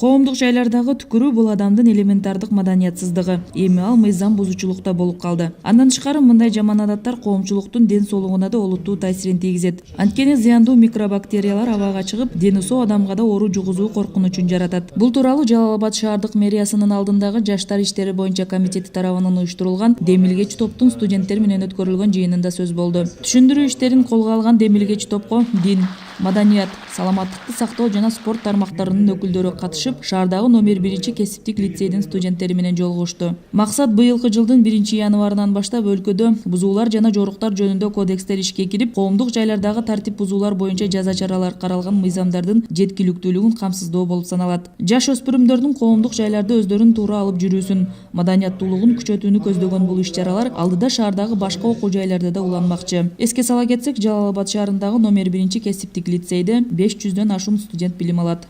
Коомдук жайлардагы түкүрүү бул адамдын элементардык маданиятсыздыгы. Эми ал мыйзам бузуучулукта болуп калды. Андан тышкары мындай жаман адаттар коомчулуктун ден соолугуна да олуттуу таасирин тийгизет. Анткени зыяндуу микробактериялар абага чыгып, дени соо адамга да оору жугузуу коркунучун жаратат. Бул тууралуу Жалал-Абад шаардык мэриясынын алдындагы жаштар иштери боюнча комитети тарабынан уюштурулган демилгечи топтун студенттер менен өткөрүлгөн жыйынында сөз болду. Түшүндүрүү иштерин колго алган демилгечи топко дин, маданият, саламаттыкты сактоо жана спорт тармактарынын өкүлдөрү катышып, шаардагы номер 1 кесиптик лицейдин студенттери менен жолугушту. Максат быйылкы жылдын 1-январынан баштап өлкөдө бузуулар жана жоруктар жөнүндө кодекстер ишке кирип, коомдук жайлардагы тартип бузуулар боюнча жаза чаралар каралган мыйзамдардын жеткиликтүүлүгүн камсыздоо болуп саналат. Жаш өспүрүмдөрдүн коомдук жайларда өздөрүн туура алып жүрүүсүн, маданияттуулугун күчөтүүнү көздөгөн бул иш-чаралар алдыда шаардагы башка окуу жайларда да уланмакчы. Эске сала кетсек, Жалал-Абад шаарындагы номер 1 кесиптик лицейде 500дөн ашуун студент билим алат.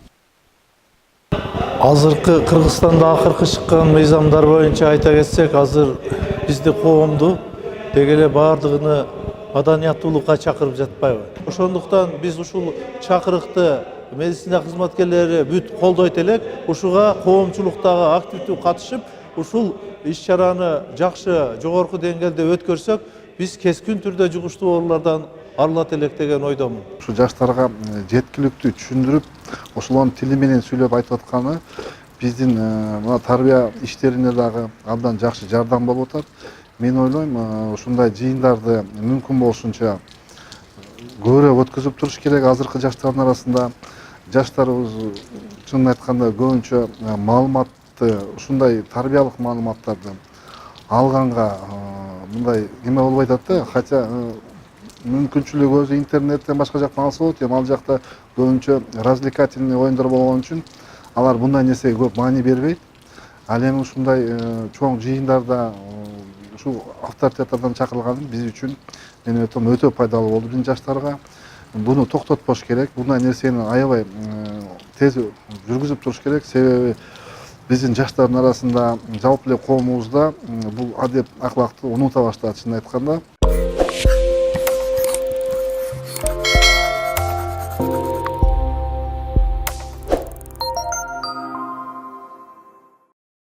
Азыркы Кыргызстанда акыркы чыккан мыйзамдар боюнча айта кетсек, азыр бизди коомду деги эле баардыгыны маданияттуулукка чакырып жатпайбы. Ошондуктан биз ушул чакырыкты медицина кызматкерлери бүт колдойт элек, ушуга коомчулуктагы активдүү катышып, ушул иш-чараны жакшы жогорку деңгээлде өткөрсөк, биз кескин түрдө жугуштуу оорулардан арылат элек деген ойдомун. Ушу жаштарга жеткиликтүү түшүндүрүп, ошолордун тили менен сүйлөп айтып атканы биздин мына тарбия иштерине дагы абдан жакшы жардам болуп атат. Мен ойлойм, ушундай жыйындарды мүмкүн болушунча көбүрөөк өткөзүп туруш керек. Азыркы жаштардын арасында жаштарыбыз чынын айтканда көбүнчө маалыматты, ушундай тарбиялык маалыматтарды алганга мындай эме болбой атат да, хотя мүмкүнчүлүк өзү интернеттен башка жактан алса болот, эми ал жакта көбүнчө развлекательный оюндар болгон үчүн алар мындай нерсеге көп маани бербейт. Ал эми ушундай чоң жыйындарда ушул авторитеттерден чакырылганы биз үчүн мен өтө пайдалуу болду. Биздин жаштарга буну токтотпош керек, мындай нерсени аябай тез жүргүзүп туруш керек. Себеби биздин жаштардын арасында жалпы эле коомубузда бул адеп аклакты унута баштады, чынын айтканда.